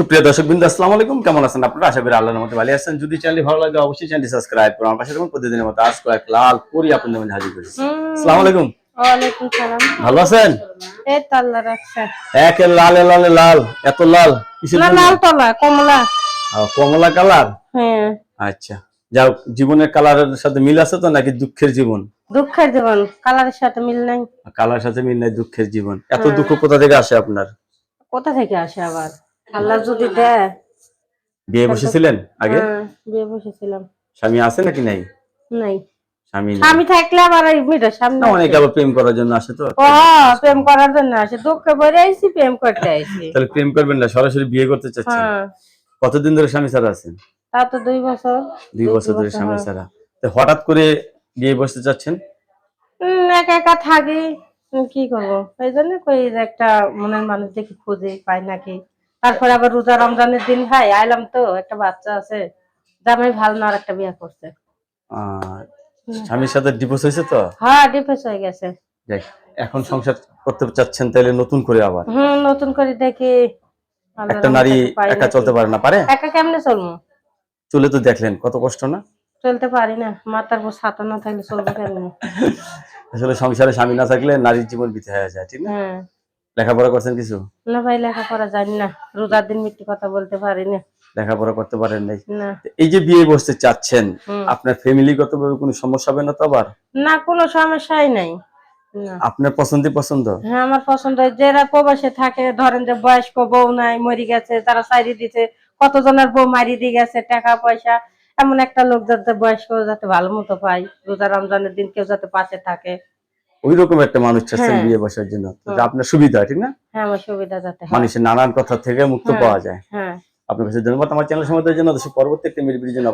সুপ্রিয় দর্শকবৃন্দ, আসসালামু আলাইকুম। কেমন আছেন আপনারা? আশা করি আল্লাহর রহমতে ভালো আছেন। যদি চ্যানেলটি ভালো লাগে অবশ্যই চ্যানেলটি সাবস্ক্রাইব করুন। আমার পাশে থাকুন প্রতিদিনের মতো আজকে এক লাল পরি আপনাদের মধ্যে হাজির করেছি। আসসালামু আলাইকুম। ওয়ালাইকুম সালাম। ভালো আছেন? এই তো আল্লাহ রাখছে। একে লাল লাল লাল, এত লাল কিসের না, জন্য? লাল তলা কমলা। কমলা কালার। হ্যাঁ, আচ্ছা, যাও, জীবনের কালারের সাথে মিল আছে তো নাকি দুঃখের জীবন? দুঃখের জীবন কালারের সাথে মিল নাই। কালার সাথে মিল নাই, দুঃখের জীবন। এত হ্যাঁ। দুঃখ কোথা থেকে আসে আপনার? কোথা থেকে আসে আবার? আল্লাহ যদি দেয়। বিয়ে বসেছিলেন আগে? হ্যাঁ, বিয়ে বসেছিলাম। স্বামী আছে নাকি নাই? নাই। স্বামী নাই। স্বামী থাকলে আবার এই মেয়েটার সামনে না, অনেকে আবার প্রেম করার জন্য আসে তো। ও প্রেম করার জন্য আসে, দুঃখে ভরে আইছি প্রেম করতে আইছি। তাহলে প্রেম করবেন না, সরাসরি বিয়ে করতে চাচ্ছেন? হ্যাঁ, কতদিন ধরে স্বামী ছাড়া আছেন? তা তো 2 বছর। 2 বছর ধরে স্বামী হ্যাঁ। ছাড়া। তো হঠাৎ করে বিয়ে বসতে চাচ্ছেন? একা একা থাকি, কি করবো, এই জন্য কই যে একটা মনের মানুষ দেখি খুঁজে পাই নাকি। তারপরে আবার রোজা রমজানের দিন ভাই আইলাম, তো একটা বাচ্চা আছে, জামাই ভালো না, আর একটা বিয়ে করছে। স্বামীর সাথে ডিভোর্স হয়েছে তো? হ্যাঁ, ডিভোর্স হয়ে গেছে। যাক, এখন সংসার করতে চাচ্ছেন তাহলে নতুন করে আবার? নতুন করে দেখি। আল্লাহর একটা নারী রহমতে পাই একা নাকি। চলতে পারে না? পারে? একা কেমনে চলবো? চলে তো দেখলেন, কত কষ্ট না? চলতে পারি না, মাথার উপর ছাতা না থাকলে চলবো কেমনে? আসলে সংসারে স্বামী না থাকলে নারীর জীবন বৃথা হয়ে যায়, ঠিক না? হ্যাঁ। লেখাপড়া করছেন কিছু? না ভাই, লেখাপড়া জানি না, রোজার দিন মিথ্যে কথা বলতে পারি না। লেখাপড়া করতে পারেন নাই? না। এই যে বিয়ে বসতে চাচ্ছেন, হুম। আপনার ফ্যামিলিগত ভাবে কোনো সমস্যা হবে না তো আবার? না, কোনো সমস্যাই নাই। না। আপনার পছন্দ? হ্যাঁ, আমার পছন্দ। যারা প্রবাসে থাকে, ধরেন যে বয়স্ক বউ নাই, মরি গেছে, তারা সাইরি দিছে, কতজনের বউ মারি দিয়ে গেছে, টাকা পয়সা, এমন একটা লোক যাতে বয়স্ক যাতে ভালো মতো পাই, রোজা রমজানের দিন কেউ যাতে পাশে থাকে। ওই রকম একটা মানুষ চাচ্ছেন হ্যাঁ। বিয়ে বসার জন্য, যা আপনার সুবিধা, ঠিক না? হ্যাঁ, আমার সুবিধা যাতে হয়। মানুষের নানান কথা থেকে মুক্ত হ্যাঁ। পাওয়া যায়। হ্যাঁ। আপনার কাছে ধন্যবাদ। আমার চ্যানেল সম্বন্ধে জন্য পরবর্তী একটা ভিডিওর জন্য